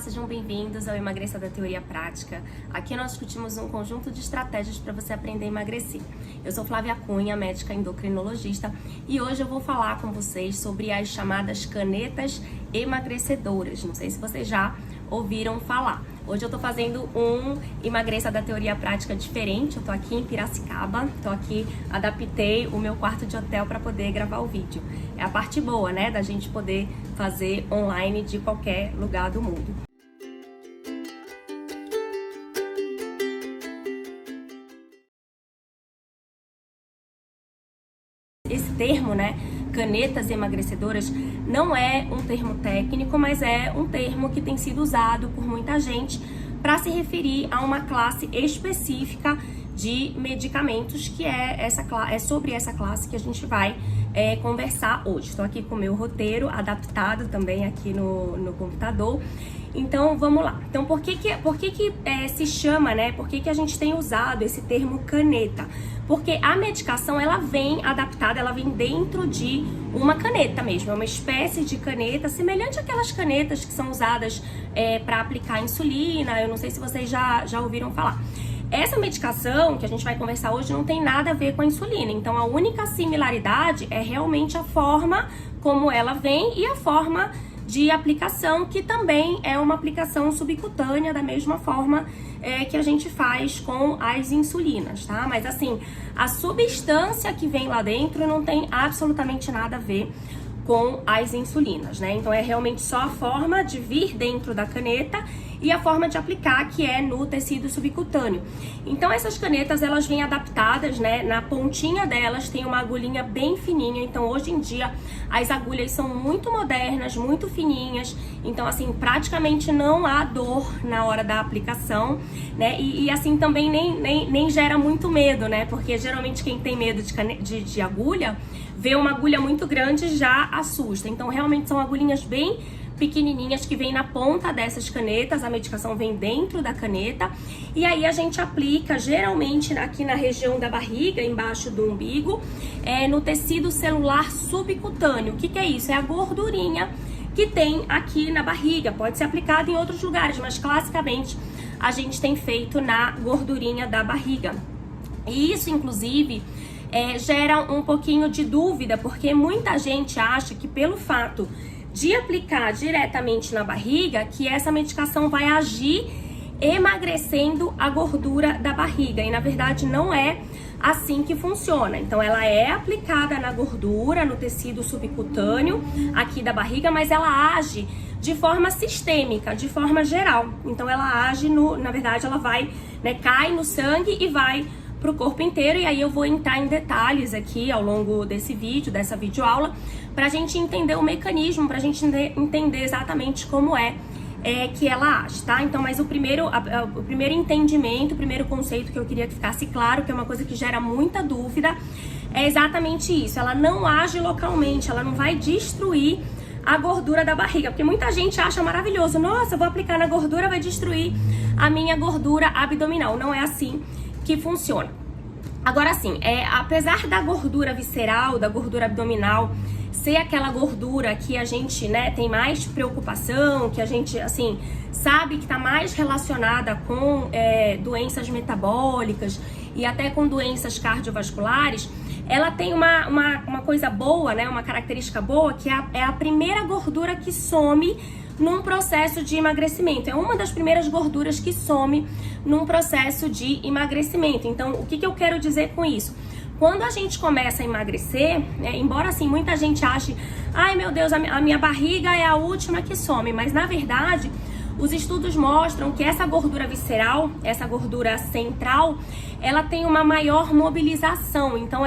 sejam bem-vindos ao Emagreça da Teoria Prática. Aqui nós discutimos um conjunto de estratégias para você aprender a emagrecer. Eu sou Flávia Cunha, médica endocrinologista, e hoje eu vou falar com vocês sobre as chamadas canetas emagrecedoras. Não sei se vocês já ouviram falar. Hoje eu tô fazendo um Emagreça da Teoria Prática diferente. Eu tô aqui em Piracicaba, adaptei o meu quarto de hotel para poder gravar o vídeo. É a parte boa, né, da gente poder fazer online de qualquer lugar do mundo. Esse termo, né, canetas emagrecedoras, não é um termo técnico, mas é um termo que tem sido usado por muita gente para se referir a uma classe específica de medicamentos, que é sobre essa classe que a gente vai conversar hoje. Estou aqui com o meu roteiro adaptado também aqui no computador. Então, vamos lá. Então, por que se chama, né? Por que a gente tem usado esse termo caneta? Porque a medicação, ela vem adaptada, ela vem dentro de uma caneta mesmo. É uma espécie de caneta, semelhante àquelas canetas que são usadas para aplicar insulina. Eu não sei se vocês já ouviram falar. Essa medicação que a gente vai conversar hoje não tem nada a ver com a insulina. Então, a única similaridade é realmente a forma como ela vem e a forma de aplicação, que também é uma aplicação subcutânea, da mesma forma que a gente faz com as insulinas, tá? Mas assim, a substância que vem lá dentro não tem absolutamente nada a ver com as insulinas, né? Então é realmente só a forma de vir dentro da caneta e a forma de aplicar, que é no tecido subcutâneo. Então essas canetas, elas vêm adaptadas, né? Na pontinha delas tem uma agulhinha bem fininha. Então hoje em dia as agulhas são muito modernas, muito fininhas. Então assim, praticamente não há dor na hora da aplicação, né? E assim também nem gera muito medo, né? Porque geralmente quem tem medo de agulha, vê uma agulha muito grande, já assusta. Então realmente são agulhinhas bem pequenininhas que vêm na ponta dessas canetas. A medicação vem dentro da caneta e aí a gente aplica geralmente aqui na região da barriga, embaixo do umbigo, no tecido celular subcutâneo. O que é isso? É a gordurinha que tem aqui na barriga. Pode ser aplicada em outros lugares, mas classicamente a gente tem feito na gordurinha da barriga. E isso, inclusive, gera um pouquinho de dúvida, porque muita gente acha que pelo fato de aplicar diretamente na barriga, que essa medicação vai agir emagrecendo a gordura da barriga. E na verdade não é assim que funciona. Então ela é aplicada na gordura, no tecido subcutâneo aqui da barriga, mas ela age de forma sistêmica, de forma geral. Então ela age na verdade ela vai, né, cai no sangue e vai para o corpo inteiro, e aí eu vou entrar em detalhes aqui ao longo desse vídeo, dessa videoaula, para a gente entender o mecanismo, para a gente entender exatamente como que ela age, tá? Então, mas o primeiro entendimento, o primeiro conceito que eu queria que ficasse claro, que é uma coisa que gera muita dúvida, é exatamente isso. Ela não age localmente, ela não vai destruir a gordura da barriga, porque muita gente acha maravilhoso, nossa, eu vou aplicar na gordura, vai destruir a minha gordura abdominal. Não é assim que funciona. Agora sim, apesar da gordura visceral, da gordura abdominal ser aquela gordura que a gente, né, tem mais preocupação, que a gente, assim, sabe que tá mais relacionada com doenças metabólicas e até com doenças cardiovasculares, ela tem uma coisa boa, né, uma característica boa, que é a primeira gordura que some num processo de emagrecimento. É uma das primeiras gorduras que some num processo de emagrecimento. Então, o que eu quero dizer com isso? Quando a gente começa a emagrecer, embora assim muita gente ache, ai meu Deus, a minha barriga é a última que some, mas na verdade os estudos mostram que essa gordura visceral, essa gordura central, ela tem uma maior mobilização. Então,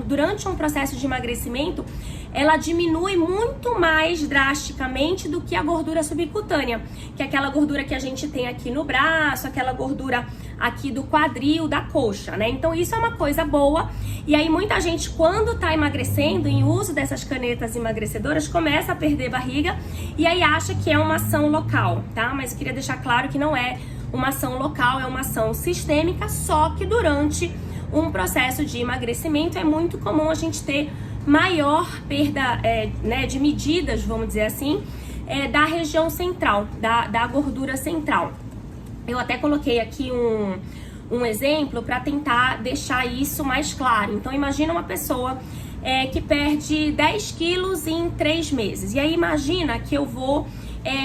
durante um processo de emagrecimento, ela diminui muito mais drasticamente do que a gordura subcutânea, que é aquela gordura que a gente tem aqui no braço, aquela gordura aqui do quadril, da coxa, né? Então isso é uma coisa boa. E aí muita gente, quando tá emagrecendo, em uso dessas canetas emagrecedoras, começa a perder barriga e aí acha que é uma ação local, tá? Mas eu queria deixar claro que não é uma ação local, é uma ação sistêmica, só que durante um processo de emagrecimento é muito comum a gente ter maior perda, né, de medidas, vamos dizer assim, da região central, da gordura central. Eu até coloquei aqui um exemplo para tentar deixar isso mais claro. Então, imagina uma pessoa que perde 10 quilos em 3 meses. E aí, imagina que eu vou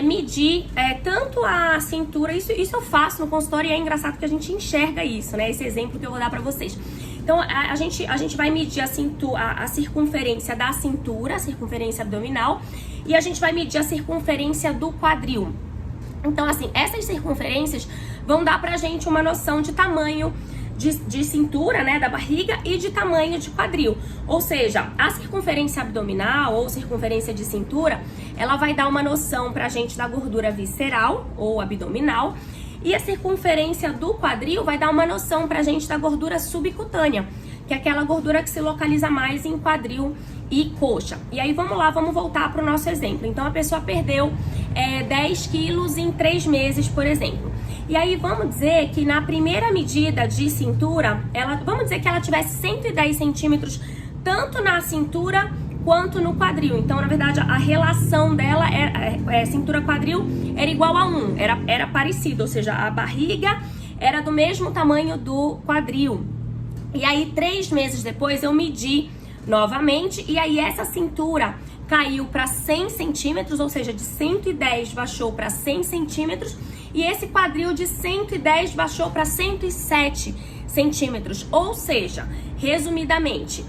medir tanto a cintura, isso eu faço no consultório e é engraçado que a gente enxerga isso, né? Esse exemplo que eu vou dar para vocês. Então, a gente vai medir a circunferência da cintura, a circunferência abdominal, e a gente vai medir a circunferência do quadril. Então, assim, essas circunferências vão dar pra gente uma noção de tamanho de cintura, né, da barriga, e de tamanho de quadril. Ou seja, a circunferência abdominal ou circunferência de cintura, ela vai dar uma noção pra gente da gordura visceral ou abdominal, e a circunferência do quadril vai dar uma noção pra gente da gordura subcutânea, que é aquela gordura que se localiza mais em quadril e coxa. E aí vamos lá, vamos voltar para o nosso exemplo. Então a pessoa perdeu 10 quilos em 3 meses, por exemplo. E aí vamos dizer que na primeira medida de cintura, vamos dizer que ela tivesse 110 centímetros tanto na cintura quanto no quadril. Então, na verdade, a relação dela cintura-quadril era igual a 1, era parecido, ou seja, a barriga era do mesmo tamanho do quadril. E aí, 3 meses depois, eu medi novamente, e aí essa cintura caiu para 100 centímetros, ou seja, de 110 baixou para 100 centímetros, e esse quadril de 110 baixou para 107 centímetros. Ou seja, resumidamente,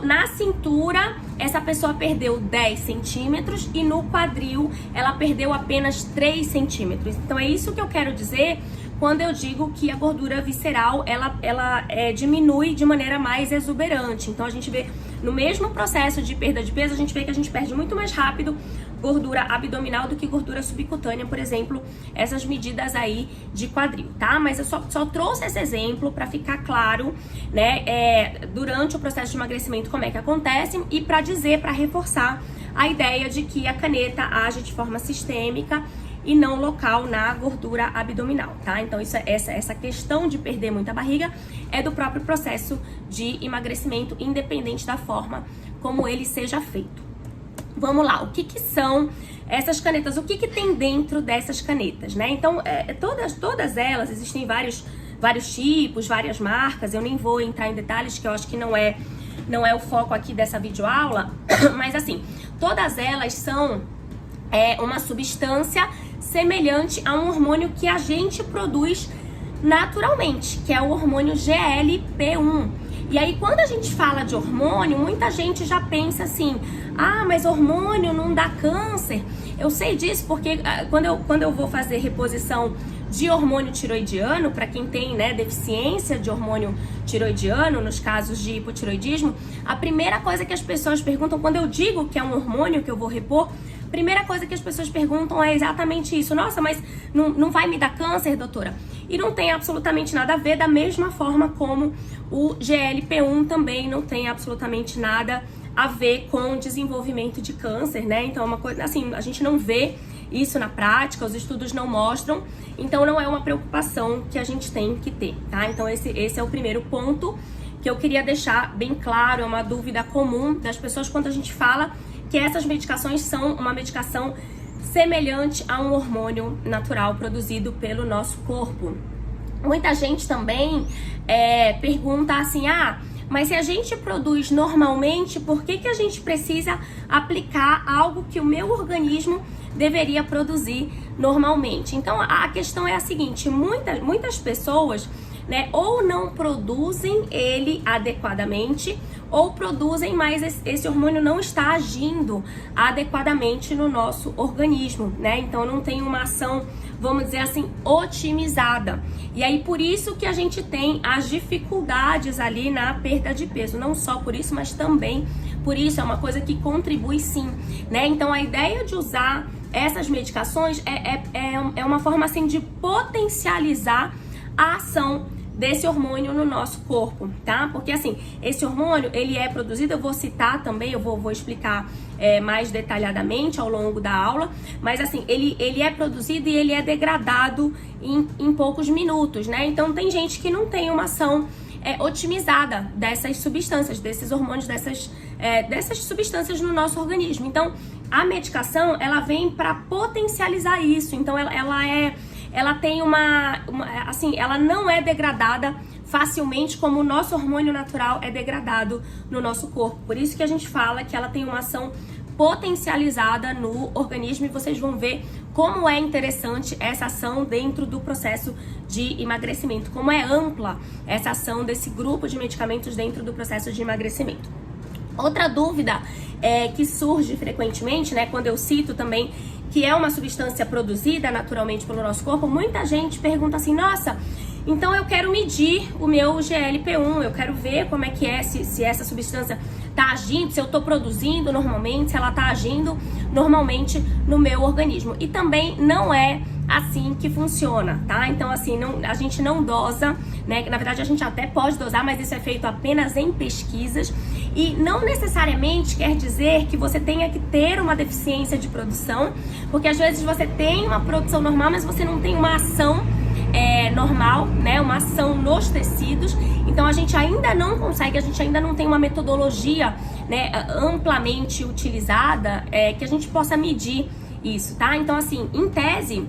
na cintura, essa pessoa perdeu 10 centímetros e no quadril ela perdeu apenas 3 centímetros. Então é isso que eu quero dizer quando eu digo que a gordura visceral ela diminui de maneira mais exuberante. Então a gente vê no mesmo processo de perda de peso, a gente vê que a gente perde muito mais rápido gordura abdominal do que gordura subcutânea, por exemplo, essas medidas aí de quadril, tá? Mas eu só trouxe esse exemplo para ficar claro, né, durante o processo de emagrecimento como é que acontece, e para dizer, para reforçar a ideia de que a caneta age de forma sistêmica e não local na gordura abdominal, tá? Então essa questão de perder muita barriga é do próprio processo de emagrecimento, independente da forma como ele seja feito. Vamos lá, o que são essas canetas? O que tem dentro dessas canetas, né? Então, todas elas, existem vários tipos, várias marcas. Eu nem vou entrar em detalhes, que eu acho que não é o foco aqui dessa videoaula. Mas assim, todas elas são uma substância semelhante a um hormônio que a gente produz naturalmente, que é o hormônio GLP-1. E aí, quando a gente fala de hormônio, muita gente já pensa assim: ah, mas hormônio não dá câncer. Eu sei disso porque quando eu vou fazer reposição de hormônio tiroidiano, para quem tem, né, deficiência de hormônio tiroidiano, nos casos de hipotiroidismo, a primeira coisa que as pessoas perguntam, quando eu digo que é um hormônio que eu vou repor, a primeira coisa que as pessoas perguntam é exatamente isso: nossa, mas não vai me dar câncer, doutora? E não tem absolutamente nada a ver, da mesma forma como o GLP-1 também não tem absolutamente nada a ver com desenvolvimento de câncer, né? Então é uma coisa assim, a gente não vê isso na prática, os estudos não mostram, então não é uma preocupação que a gente tem que ter, tá? Então esse é o primeiro ponto que eu queria deixar bem claro, é uma dúvida comum das pessoas quando a gente fala que essas medicações são uma medicação semelhante a um hormônio natural produzido pelo nosso corpo. Muita gente também pergunta assim: ah, mas se a gente produz normalmente, por que a gente precisa aplicar algo que o meu organismo deveria produzir normalmente? Então a questão é a seguinte: muitas pessoas, né, ou não produzem ele adequadamente, ou produzem, mas esse hormônio não está agindo adequadamente no nosso organismo, né? Então não tem uma ação, vamos dizer assim, otimizada. E aí por isso que a gente tem as dificuldades ali na perda de peso. Não só por isso, mas também por isso, é uma coisa que contribui sim, né? Então a ideia de usar essas medicações é uma forma assim de potencializar a ação desse hormônio no nosso corpo, tá? Porque assim, esse hormônio, ele é produzido, eu vou citar também, eu vou explicar mais detalhadamente ao longo da aula, mas assim, ele é produzido e ele é degradado em poucos minutos, né? Então tem gente que não tem uma ação otimizada dessas substâncias, desses hormônios, dessas substâncias no nosso organismo. Então, a medicação, ela vem para potencializar isso. Então, ela tem assim, ela não é degradada facilmente como o nosso hormônio natural é degradado no nosso corpo. Por isso que a gente fala que ela tem uma ação potencializada no organismo, e vocês vão ver como é interessante essa ação dentro do processo de emagrecimento, como é ampla essa ação desse grupo de medicamentos dentro do processo de emagrecimento. Outra dúvida que surge frequentemente, né, quando eu cito também que é uma substância produzida naturalmente pelo nosso corpo, muita gente pergunta assim: nossa, então eu quero medir o meu GLP-1, eu quero ver como é que é, se essa substância tá agindo, se eu tô produzindo normalmente, se ela tá agindo normalmente no meu organismo. E também não é assim que funciona, tá? Então, assim, a gente não dosa, né? Na verdade, a gente até pode dosar, mas isso é feito apenas em pesquisas. E não necessariamente quer dizer que você tenha que ter uma deficiência de produção, porque às vezes você tem uma produção normal, mas você não tem uma ação normal, né? Uma ação nos tecidos. Então a gente ainda não consegue, a gente ainda não tem uma metodologia, né, amplamente utilizada que a gente possa medir isso, tá? Então, assim, em tese,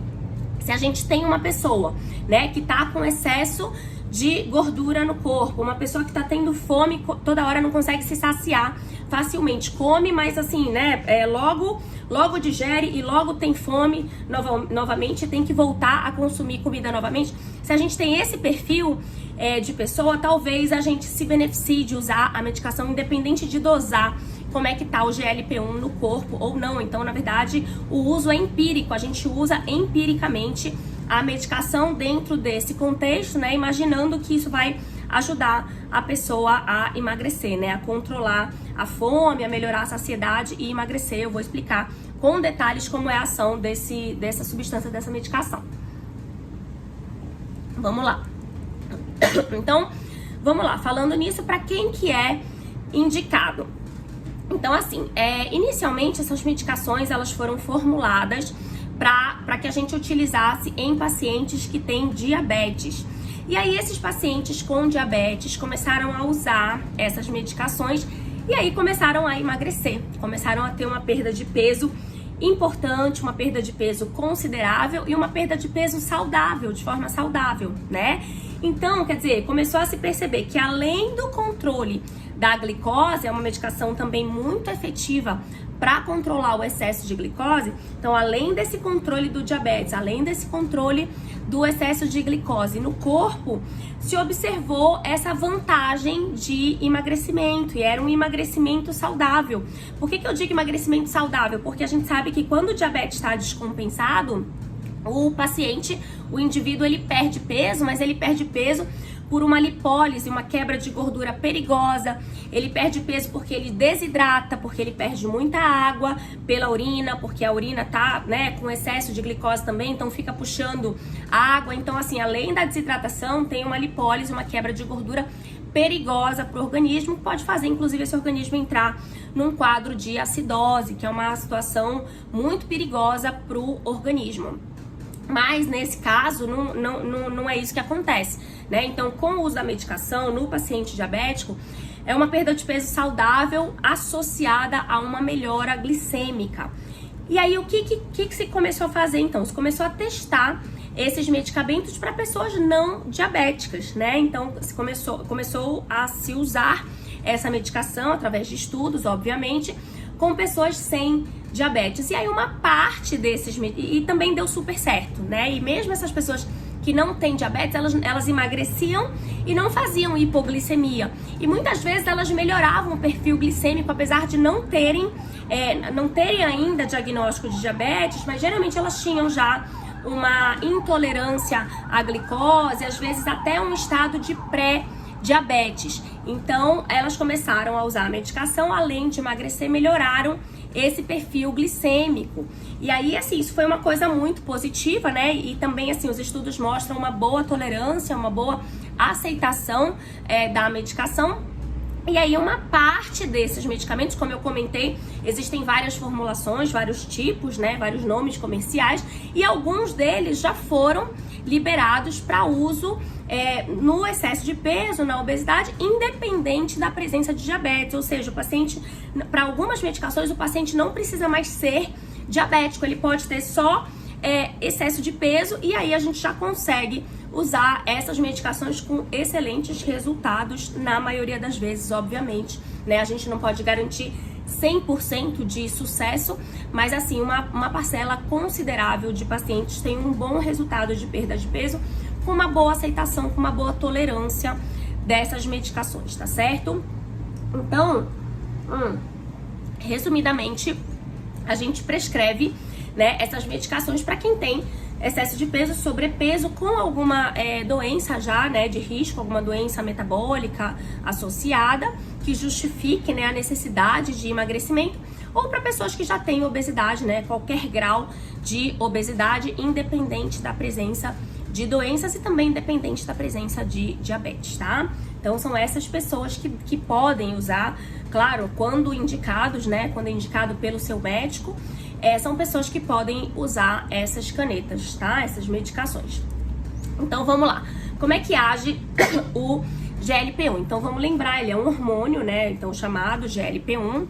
se a gente tem uma pessoa, né, que tá com excesso de gordura no corpo, uma pessoa que tá tendo fome toda hora, não consegue se saciar facilmente, come, mas assim, né, logo digere e logo tem fome novamente, tem que voltar a consumir comida novamente. Se a gente tem esse perfil de pessoa, talvez a gente se beneficie de usar a medicação independente de dosar como é que tá o GLP-1 no corpo ou não. Então, na verdade, o uso é empírico, a gente usa empiricamente a medicação dentro desse contexto, né, imaginando que isso vai ajudar a pessoa a emagrecer, né, a controlar a fome, a melhorar a saciedade e emagrecer. Eu vou explicar com detalhes como é a ação dessa substância, dessa medicação. Vamos lá. Então, vamos lá. Falando nisso, para quem que é indicado? Então, assim, inicialmente essas medicações, elas foram formuladas para que a gente utilizasse em pacientes que têm diabetes. E aí esses pacientes com diabetes começaram a usar essas medicações e aí começaram a emagrecer, começaram a ter uma perda de peso importante, uma perda de peso considerável e uma perda de peso saudável, de forma saudável, né? Então, quer dizer, começou a se perceber que além do controle da glicose, é uma medicação também muito efetiva para controlar o excesso de glicose. Então, além desse controle do diabetes, além desse controle do excesso de glicose no corpo, se observou essa vantagem de emagrecimento, e era um emagrecimento saudável. Por que eu digo emagrecimento saudável? Porque a gente sabe que quando o diabetes está descompensado, o paciente, o indivíduo, ele perde peso, mas ele perde peso por uma lipólise, uma quebra de gordura perigosa. Ele perde peso porque ele desidrata, porque ele perde muita água pela urina, porque a urina tá, né, com excesso de glicose também, então fica puxando água. Então, assim, além da desidratação, tem uma lipólise, uma quebra de gordura perigosa para o organismo, que pode fazer, inclusive, esse organismo entrar num quadro de acidose, que é uma situação muito perigosa para o organismo. Mas nesse caso não é isso que acontece, né? Então, com o uso da medicação no paciente diabético, é uma perda de peso saudável associada a uma melhora glicêmica. E aí, o que se começou a fazer então? Se começou a testar esses medicamentos para pessoas não diabéticas, né? Então, começou a se usar essa medicação através de estudos, obviamente, com pessoas sem diabetes. E aí uma parte desses, e também deu super certo, né? E mesmo essas pessoas que não têm diabetes, elas emagreciam e não faziam hipoglicemia. E muitas vezes elas melhoravam o perfil glicêmico, apesar de não terem ainda diagnóstico de diabetes, mas geralmente elas tinham já uma intolerância à glicose, às vezes até um estado de pré-diabetes. Então, elas começaram a usar a medicação, além de emagrecer, melhoraram esse perfil glicêmico. E aí, assim, isso foi uma coisa muito positiva, né? E também, assim, os estudos mostram uma boa tolerância, uma boa aceitação da medicação. E aí uma parte desses medicamentos, como eu comentei, existem várias formulações, vários tipos, né, vários nomes comerciais, e alguns deles já foram liberados para uso no excesso de peso, na obesidade, independente da presença de diabetes. Ou seja, o paciente, para algumas medicações, o paciente não precisa mais ser diabético, ele pode ter só excesso de peso, e aí a gente já consegue usar essas medicações com excelentes resultados na maioria das vezes, obviamente, né? A gente não pode garantir 100% de sucesso, mas assim, uma parcela considerável de pacientes tem um bom resultado de perda de peso, com uma boa aceitação, com uma boa tolerância dessas medicações, tá certo? Então, resumidamente, a gente prescreve, né, essas medicações para quem tem excesso de peso, sobrepeso, com alguma doença já, né, de risco, alguma doença metabólica associada, que justifique, né, a necessidade de emagrecimento, ou para pessoas que já têm obesidade, né, qualquer grau de obesidade, independente da presença de doenças e também independente da presença de diabetes, tá? Então são essas pessoas que podem usar, claro, quando indicados, né, quando é indicado pelo seu médico, são pessoas que podem usar essas canetas, tá? Essas medicações. Então vamos lá. Como é que age o GLP-1? Então vamos lembrar, ele é um hormônio, né? Então chamado GLP-1.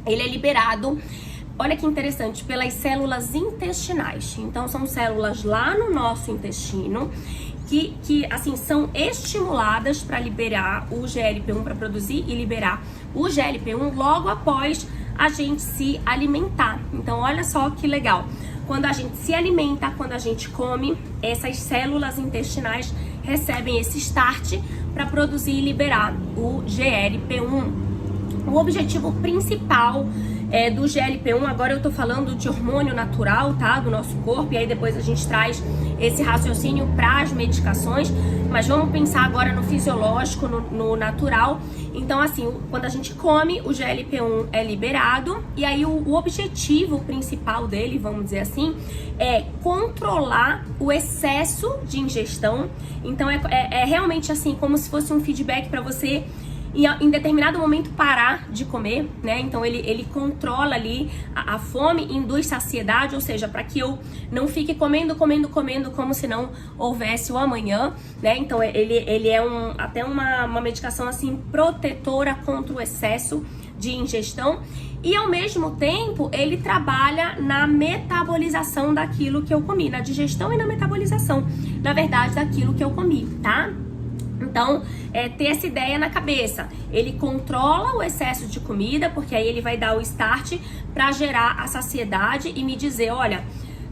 Ele é liberado, olha que interessante, pelas células intestinais. Então são células lá no nosso intestino que assim, são estimuladas para liberar o GLP-1, para produzir e liberar o GLP-1 logo após a gente se alimentar. Então olha só que legal, quando a gente se alimenta, quando a gente come, essas células intestinais recebem esse start para produzir e liberar o GLP-1. O objetivo principal do GLP-1, agora eu tô falando de hormônio natural, tá, do nosso corpo, e aí depois a gente traz esse raciocínio para as medicações, mas vamos pensar agora no fisiológico, no natural. Então assim, quando a gente come, o GLP-1 é liberado, e aí o objetivo principal dele, vamos dizer assim, é controlar o excesso de ingestão. Então é realmente assim, como se fosse um feedback para você em determinado momento parar de comer, né? Então ele controla ali a fome, induz saciedade, ou seja, para que eu não fique comendo como se não houvesse o amanhã, né? Então ele é até uma medicação assim protetora contra o excesso de ingestão, e ao mesmo tempo ele trabalha na metabolização daquilo que eu comi, na digestão e na metabolização, na verdade, daquilo que eu comi, tá? Então, ter essa ideia na cabeça. Ele controla o excesso de comida, porque aí ele vai dar o start para gerar a saciedade e me dizer, olha,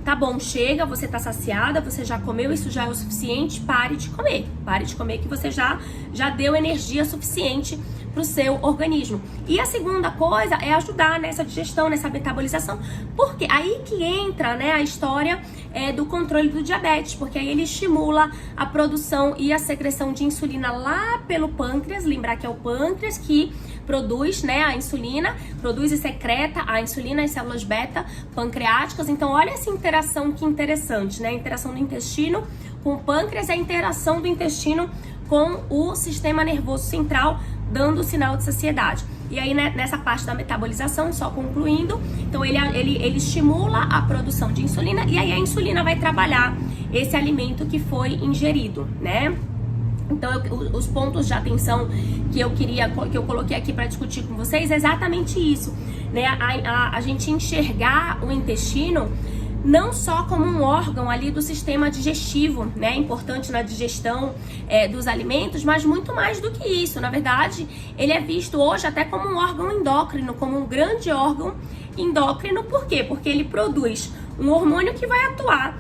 tá bom, chega, você tá saciada, você já comeu, isso já é o suficiente, pare de comer que você já deu energia suficiente pro seu organismo. E a segunda coisa é ajudar nessa digestão, nessa metabolização, porque aí que entra, né, a história do controle do diabetes, porque aí ele estimula a produção e a secreção de insulina lá pelo pâncreas. Lembrar que é o pâncreas que produz, né, a insulina, produz e secreta a insulina, as células beta pancreáticas. Então olha essa interação que interessante, né, a interação do intestino com o pâncreas, a interação do intestino com o sistema nervoso central, dando o sinal de saciedade. E aí, né, nessa parte da metabolização, só concluindo, então ele estimula a produção de insulina, e aí a insulina vai trabalhar esse alimento que foi ingerido, né? Então, os pontos de atenção que eu coloquei aqui para discutir com vocês é exatamente isso, né? A gente enxergar o intestino não só como um órgão ali do sistema digestivo, né, importante na digestão dos alimentos, mas muito mais do que isso. Na verdade, ele é visto hoje até como um órgão endócrino, como um grande órgão endócrino. Por quê? Porque ele produz um hormônio que vai atuar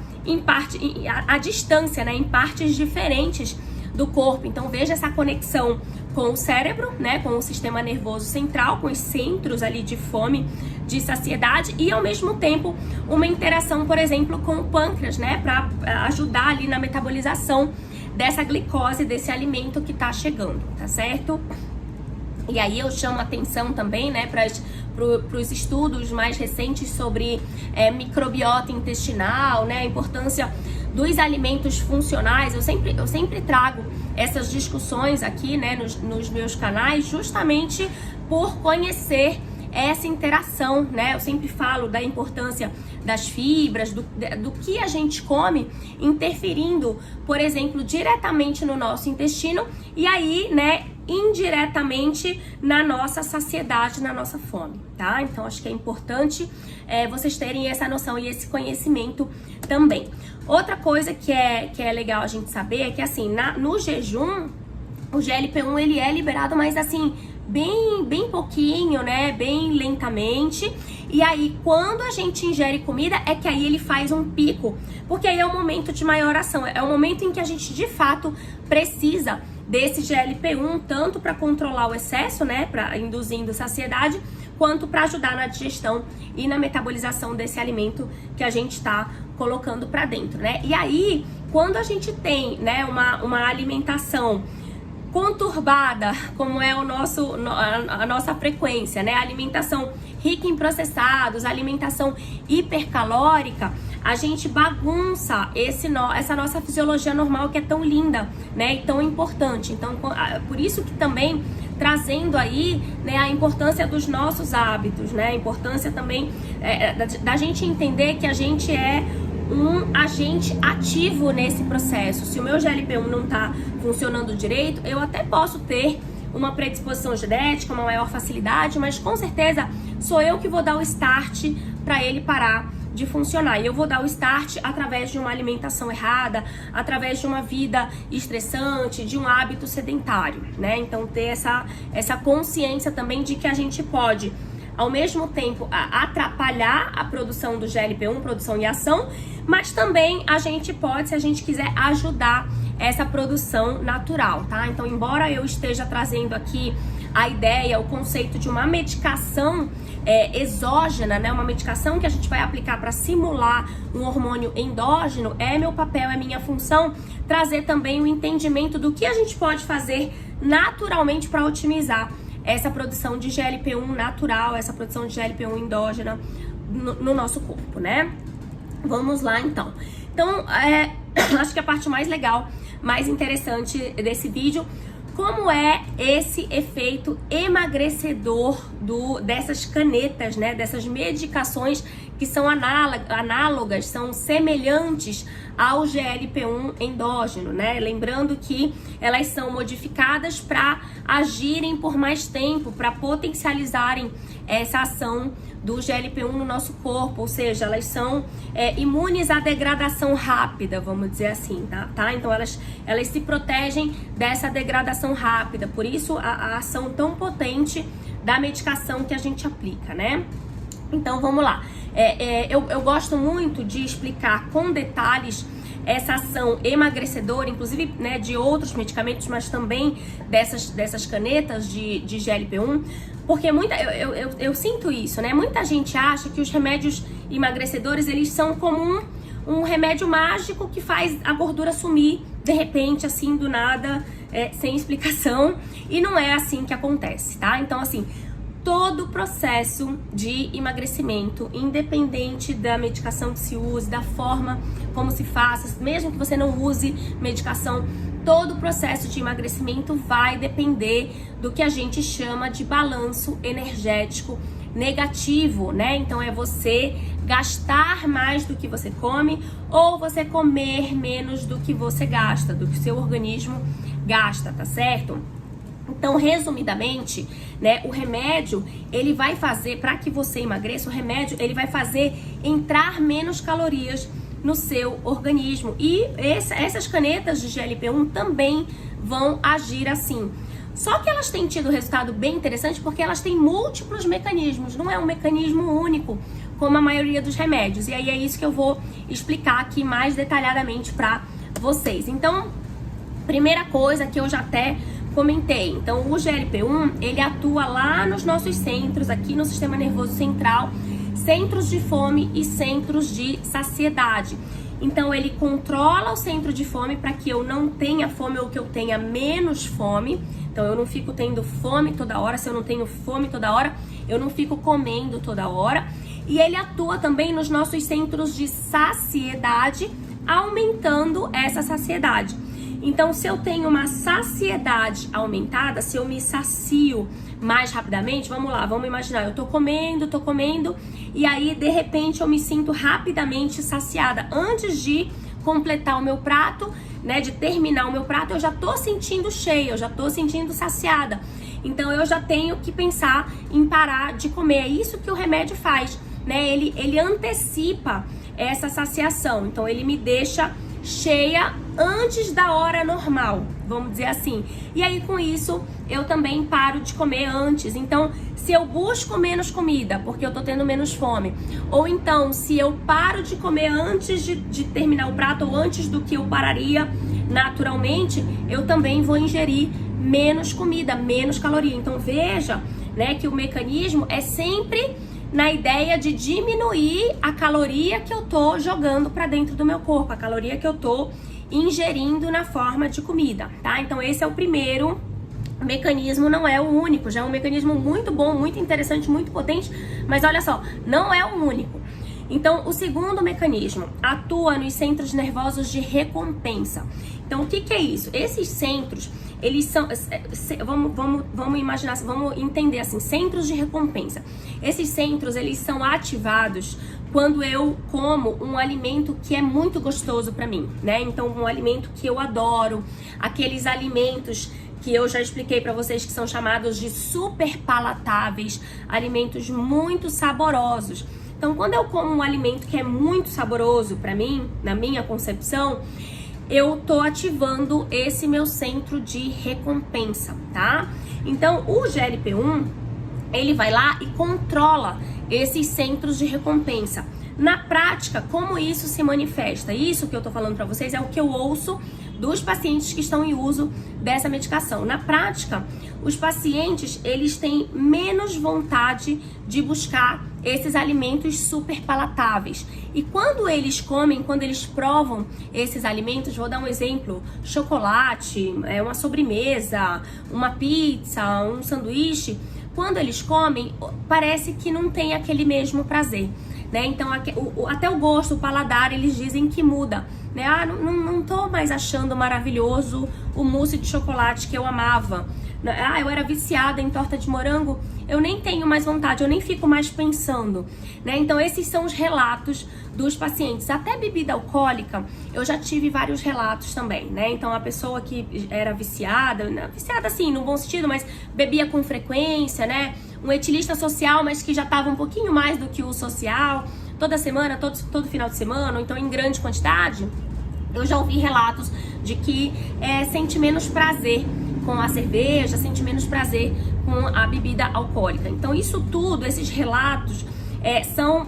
à distância, né, em partes diferentes do corpo. Então veja essa conexão com o cérebro, né, com o sistema nervoso central, com os centros ali de fome, de saciedade, e ao mesmo tempo uma interação, por exemplo, com o pâncreas, né, para ajudar ali na metabolização dessa glicose, desse alimento que tá chegando, tá certo? E aí eu chamo a atenção também, né, para os estudos mais recentes sobre microbiota intestinal, né, a importância dos alimentos funcionais, eu sempre trago essas discussões aqui, né, nos meus canais, justamente por conhecer essa interação, né? Eu sempre falo da importância das fibras, do que a gente come, interferindo, por exemplo, diretamente no nosso intestino e aí, né, indiretamente na nossa saciedade, na nossa fome, tá? Então, acho que é importante vocês terem essa noção e esse conhecimento também. Outra coisa que é legal a gente saber é que, assim, no jejum, o GLP-1, ele é liberado, mas assim, bem pouquinho, né? Bem lentamente. E aí, quando a gente ingere comida, é que aí ele faz um pico. Porque aí é o momento de maior ação. É o momento em que a gente, de fato, precisa desse GLP-1, tanto para controlar o excesso, né? Induzindo saciedade, quanto para ajudar na digestão e na metabolização desse alimento que a gente está colocando para dentro, né? E aí, quando a gente tem, né, uma alimentação conturbada, como é a nossa frequência, né? Alimentação rica em processados, alimentação hipercalórica, a gente bagunça essa nossa fisiologia normal que é tão linda, né? E tão importante. Então, por isso que também trazendo aí, né, a importância dos nossos hábitos, né? A importância também da gente entender que a gente é um agente ativo nesse processo. Se o meu GLP-1 não está funcionando direito, eu até posso ter uma predisposição genética, uma maior facilidade, mas com certeza sou eu que vou dar o start para ele parar de funcionar. E eu vou dar o start através de uma alimentação errada, através de uma vida estressante, de um hábito sedentário, né? Então ter essa consciência também de que a gente pode, ao mesmo tempo, atrapalhar a produção do GLP-1, produção e ação, mas também a gente pode, se a gente quiser, ajudar essa produção natural, tá? Então, embora eu esteja trazendo aqui a ideia, o conceito de uma medicação exógena, né? Uma medicação que a gente vai aplicar para simular um hormônio endógeno, é meu papel, é minha função trazer também o entendimento do que a gente pode fazer naturalmente para otimizar essa produção de GLP-1 natural, essa produção de GLP-1 endógena no nosso corpo, né? Vamos lá, então. Então, acho que a parte mais legal, mais interessante desse vídeo, como é esse efeito emagrecedor dessas canetas, né? Dessas medicações que são análogas, são semelhantes ao GLP-1 endógeno, né? Lembrando que elas são modificadas para agirem por mais tempo, para potencializarem essa ação do GLP-1 no nosso corpo, ou seja, elas são imunes à degradação rápida, vamos dizer assim, tá? Então elas se protegem dessa degradação rápida, por isso a ação tão potente da medicação que a gente aplica, né? Então vamos lá. Eu gosto muito de explicar com detalhes essa ação emagrecedora, inclusive, né, de outros medicamentos, mas também dessas canetas de GLP-1, porque eu sinto isso, né? Muita gente acha que os remédios emagrecedores, eles são como um remédio mágico que faz a gordura sumir de repente, assim, do nada, sem explicação, e não é assim que acontece, tá? Então, assim, todo o processo de emagrecimento, independente da medicação que se use, da forma como se faça, mesmo que você não use medicação, todo o processo de emagrecimento vai depender do que a gente chama de balanço energético negativo, né? Então é você gastar mais do que você come ou você comer menos do que você gasta, do que o seu organismo gasta, tá certo? Então, resumidamente, né, o remédio, ele vai fazer, para que você emagreça, o remédio, ele vai fazer entrar menos calorias no seu organismo. E essas canetas de GLP-1 também vão agir assim. Só que elas têm tido resultado bem interessante porque elas têm múltiplos mecanismos, não é um mecanismo único, como a maioria dos remédios. E aí é isso que eu vou explicar aqui mais detalhadamente para vocês. Então, primeira coisa que eu já até comentei, então o GLP-1, ele atua lá nos nossos centros, aqui no sistema nervoso central, centros de fome e centros de saciedade. Então ele controla o centro de fome para que eu não tenha fome ou que eu tenha menos fome. Então eu não fico tendo fome toda hora. Se eu não tenho fome toda hora, eu não fico comendo toda hora. E ele atua também nos nossos centros de saciedade aumentando essa saciedade. Então, se eu tenho uma saciedade aumentada, se eu me sacio mais rapidamente, vamos lá, vamos imaginar, eu tô comendo, e aí, de repente, eu me sinto rapidamente saciada. Antes de completar o meu prato, né, de terminar o meu prato, eu já tô sentindo cheia, eu já tô sentindo saciada. Então, eu já tenho que pensar em parar de comer. É isso que o remédio faz, né? Ele antecipa essa saciação. Então, ele me deixa cheia antes da hora normal, vamos dizer assim. E aí, com isso, eu também paro de comer antes. Então, se eu busco menos comida porque eu tô tendo menos fome, ou então, se eu paro de comer antes de terminar o prato, ou antes do que eu pararia naturalmente, eu também vou ingerir menos comida, menos caloria. Então, veja, né, que o mecanismo é sempre na ideia de diminuir a caloria que eu tô jogando para dentro do meu corpo, a caloria que eu tô ingerindo na forma de comida, tá? Então esse é o primeiro mecanismo, não é o único, já é um mecanismo muito bom, muito interessante, muito potente, mas olha só, não é o único. Então o segundo mecanismo atua nos centros nervosos de recompensa. Então o que é isso? Esses centros, eles são, vamos imaginar, vamos entender assim, centros de recompensa. Esses centros, eles são ativados quando eu como um alimento que é muito gostoso para mim, né? Então, um alimento que eu adoro, aqueles alimentos que eu já expliquei para vocês que são chamados de super palatáveis, alimentos muito saborosos. Então, quando eu como um alimento que é muito saboroso para mim, na minha concepção, eu tô ativando esse meu centro de recompensa, tá? Então, o GLP-1, ele vai lá e controla esses centros de recompensa. Na prática, como isso se manifesta? Isso que eu tô falando pra vocês é o que eu ouço dos pacientes que estão em uso dessa medicação. Na prática, os pacientes, eles têm menos vontade de buscar esses alimentos super palatáveis. E quando eles comem, quando eles provam esses alimentos, vou dar um exemplo, chocolate, uma sobremesa, uma pizza, um sanduíche, quando eles comem, parece que não tem aquele mesmo prazer, né? Então, até o gosto, o paladar, eles dizem que muda, né? Ah, não tô mais achando maravilhoso o mousse de chocolate que eu amava. Ah, eu era viciada em torta de morango, eu nem tenho mais vontade, eu nem fico mais pensando, né? Então, esses são os relatos dos pacientes. Até bebida alcoólica, eu já tive vários relatos também, né? Então, a pessoa que era viciada assim, no bom sentido, mas bebia com frequência, né? Um etilista social, mas que já estava um pouquinho mais do que o social, toda semana, todo final de semana, ou então em grande quantidade, eu já ouvi relatos de que sente menos prazer com a cerveja, sente menos prazer com a bebida alcoólica. Então isso tudo, esses relatos são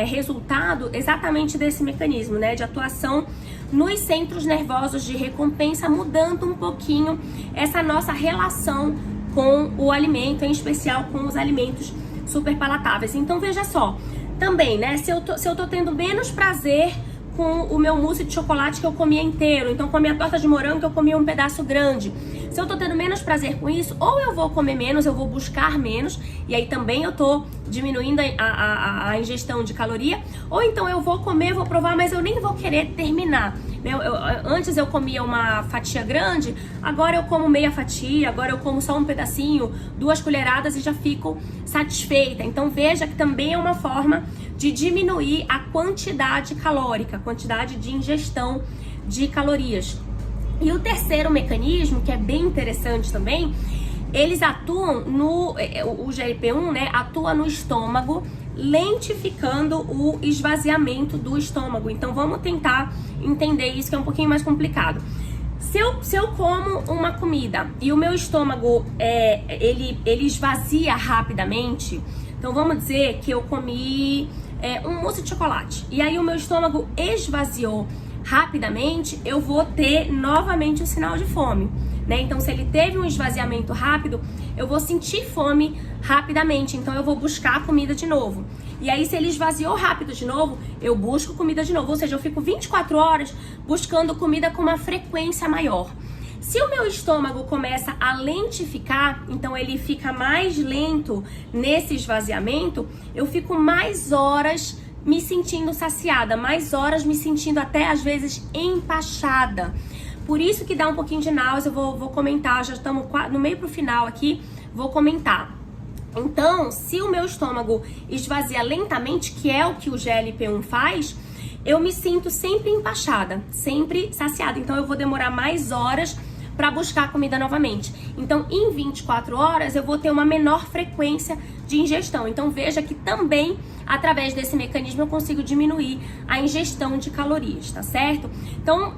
resultado exatamente desse mecanismo, né, de atuação nos centros nervosos de recompensa, mudando um pouquinho essa nossa relação com o alimento, em especial com os alimentos super palatáveis. Então veja só, também, né, se eu tô tendo menos prazer com o meu mousse de chocolate que eu comia inteiro, então com a minha torta de morango que eu comia um pedaço grande, se eu tô tendo menos prazer com isso, ou eu vou comer menos, eu vou buscar menos, e aí também eu tô diminuindo a ingestão de caloria, ou então eu vou comer, vou provar, mas eu nem vou querer terminar. Antes eu comia uma fatia grande, agora eu como meia fatia, agora eu como só um pedacinho, 2 colheradas e já fico satisfeita. Então veja que também é uma forma de diminuir a quantidade calórica, a quantidade de ingestão de calorias. E o terceiro mecanismo, que é bem interessante também, eles atuam o GLP-1, né, atua no estômago, lentificando o esvaziamento do estômago. Então vamos tentar entender isso, que é um pouquinho mais complicado. Se eu como uma comida e o meu estômago ele esvazia rapidamente, então vamos dizer que eu comi um mousse de chocolate e aí o meu estômago esvaziou rapidamente, eu vou ter novamente o sinal de fome, né? Então, se ele teve um esvaziamento rápido, eu vou sentir fome rapidamente, então eu vou buscar comida de novo. E aí, se ele esvaziou rápido de novo, eu busco comida de novo, ou seja, eu fico 24 horas buscando comida com uma frequência maior. Se o meu estômago começa a lentificar, então ele fica mais lento nesse esvaziamento, eu fico mais horas me sentindo saciada, mais horas me sentindo até às vezes empachada. Por isso que dá um pouquinho de náusea, eu vou comentar, já estamos no meio pro final aqui, vou comentar. Então, se o meu estômago esvazia lentamente, que é o que o GLP-1 faz, eu me sinto sempre empachada, sempre saciada. Então, eu vou demorar mais horas para buscar comida novamente. Então, em 24 horas, eu vou ter uma menor frequência de ingestão. Então, veja que também, através desse mecanismo, eu consigo diminuir a ingestão de calorias, tá certo? Então,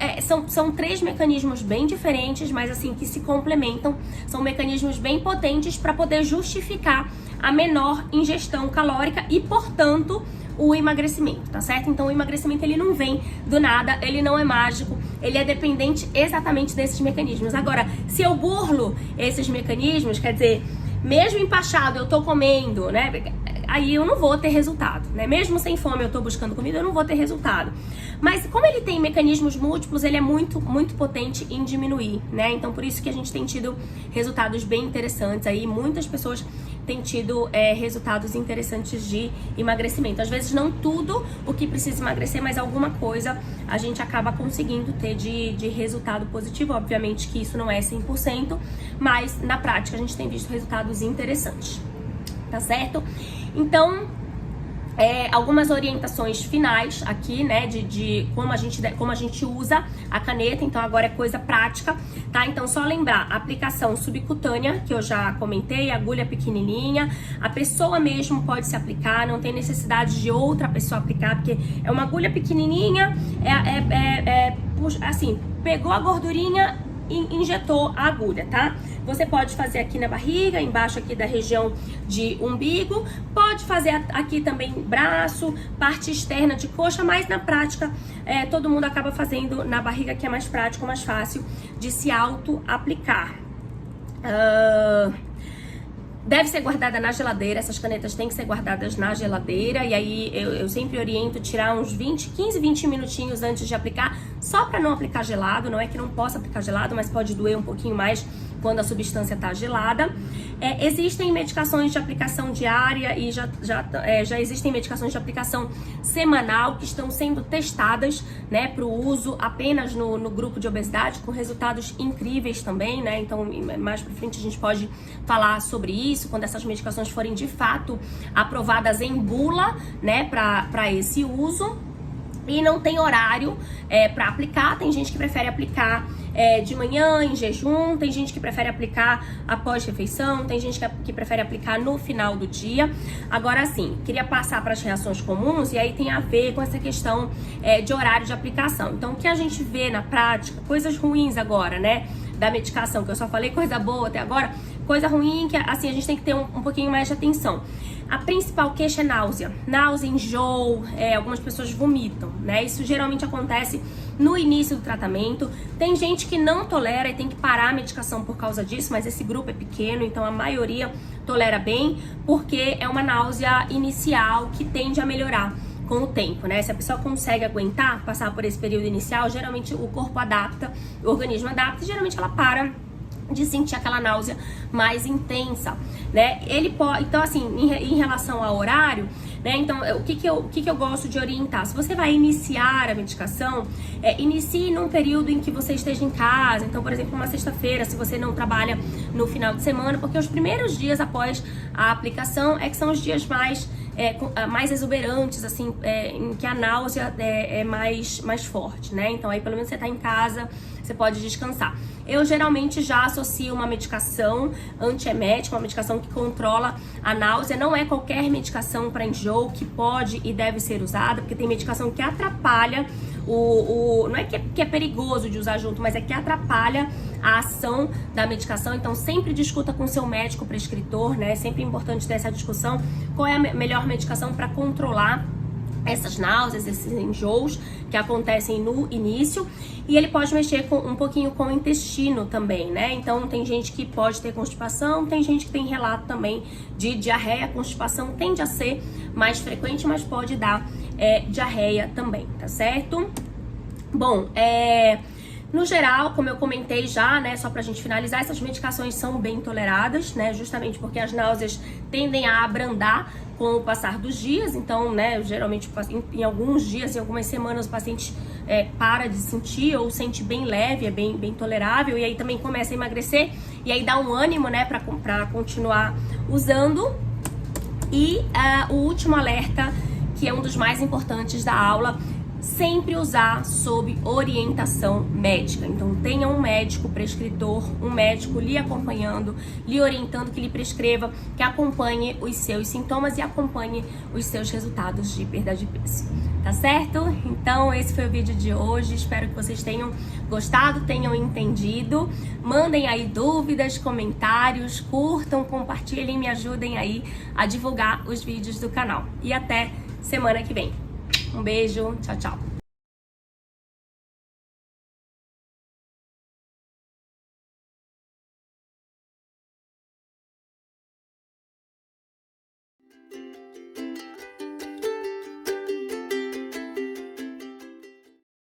são 3 mecanismos bem diferentes, mas assim, que se complementam. São mecanismos bem potentes para poder justificar a menor ingestão calórica e, portanto, o emagrecimento, tá certo? Então, o emagrecimento, ele não vem do nada, ele não é mágico, ele é dependente exatamente desses mecanismos. Agora, se eu burlo esses mecanismos, quer dizer, mesmo empachado eu tô comendo, né? Aí eu não vou ter resultado, né? Mesmo sem fome eu tô buscando comida, eu não vou ter resultado. Mas como ele tem mecanismos múltiplos, ele é muito, muito potente em diminuir, né? Então, por isso que a gente tem tido resultados bem interessantes aí. Muitas pessoas têm tido resultados interessantes de emagrecimento. Às vezes não tudo o que precisa emagrecer, mas alguma coisa a gente acaba conseguindo ter de resultado positivo. Obviamente que isso não é 100%, mas na prática a gente tem visto resultados interessantes, tá certo? Então, algumas orientações finais aqui, né, de como a gente usa a caneta. Então agora é coisa prática, tá? Então só lembrar, aplicação subcutânea, que eu já comentei, agulha pequenininha, a pessoa mesmo pode se aplicar, não tem necessidade de outra pessoa aplicar, porque é uma agulha pequenininha, assim, pegou a gordurinha e injetou a agulha, tá? Você pode fazer aqui na barriga, embaixo aqui da região de umbigo, pode fazer aqui também braço, parte externa de coxa, mas na prática todo mundo acaba fazendo na barriga, que é mais prático, mais fácil de se auto-aplicar. Deve ser guardada na geladeira, essas canetas têm que ser guardadas na geladeira, e aí eu sempre oriento tirar uns 15, 20 minutinhos antes de aplicar, só para não aplicar gelado. Não é que não possa aplicar gelado, mas pode doer um pouquinho mais quando a substância está gelada. Existem medicações de aplicação diária e já existem medicações de aplicação semanal que estão sendo testadas, né, para o uso apenas no grupo de obesidade, com resultados incríveis também, né? Então, mais para frente a gente pode falar sobre isso, quando essas medicações forem de fato aprovadas em bula, né, para esse uso. E não tem horário para aplicar. Tem gente que prefere aplicar de manhã, em jejum. Tem gente que prefere aplicar após refeição. Tem gente que prefere aplicar no final do dia. Agora sim, queria passar para as reações comuns, e aí tem a ver com essa questão de horário de aplicação. Então, o que a gente vê na prática, coisas ruins agora, né, da medicação, que eu só falei coisa boa até agora, coisa ruim que, assim, a gente tem que ter um pouquinho mais de atenção. A principal queixa é náusea, enjoo, algumas pessoas vomitam, né? Isso geralmente acontece no início do tratamento. Tem gente que não tolera e tem que parar a medicação por causa disso, mas esse grupo é pequeno, então a maioria tolera bem, porque é uma náusea inicial que tende a melhorar com o tempo, né? Se a pessoa consegue aguentar, passar por esse período inicial, geralmente o corpo adapta, o organismo adapta, e geralmente ela para de sentir aquela náusea mais intensa, né? Ele pode, então assim, em relação ao horário, né? Então, o que eu gosto de orientar? Se você vai iniciar a medicação, inicie num período em que você esteja em casa. Então, por exemplo, uma sexta-feira, se você não trabalha no final de semana, porque os primeiros dias após a aplicação que são os dias mais exuberantes, assim, em que a náusea é mais forte, né? Então aí pelo menos você tá em casa, você pode descansar. Eu geralmente já associo uma medicação antiemética, uma medicação que controla a náusea. Não é qualquer medicação para enjoo que pode e deve ser usada, porque tem medicação que atrapalha não é que é perigoso de usar junto, mas é que atrapalha a ação da medicação. Então sempre discuta com seu médico prescritor, né? É sempre importante ter essa discussão. Qual é a melhor medicação para controlar essas náuseas, esses enjoos que acontecem no início. E ele pode mexer um pouquinho com o intestino também, né? Então tem gente que pode ter constipação, tem gente que tem relato também de diarreia. Constipação tende a ser mais frequente, mas pode dar diarreia também, tá certo? Bom, no geral, como eu comentei já, né, só pra gente finalizar, essas medicações são bem toleradas, né, justamente porque as náuseas tendem a abrandar com o passar dos dias. Então, né, geralmente em alguns dias, em algumas semanas, o paciente para de sentir ou sente bem leve, é bem tolerável, e aí também começa a emagrecer, e aí dá um ânimo, né, pra continuar usando. E o último alerta, que é um dos mais importantes da aula: sempre usar sob orientação médica. Então tenha um médico prescritor, um médico lhe acompanhando, lhe orientando, que lhe prescreva, que acompanhe os seus sintomas e acompanhe os seus resultados de perda de peso. Tá certo? Então esse foi o vídeo de hoje, espero que vocês tenham gostado, tenham entendido. Mandem aí dúvidas, comentários, curtam, compartilhem, me ajudem aí a divulgar os vídeos do canal. E até semana que vem. Um beijo, tchau, tchau.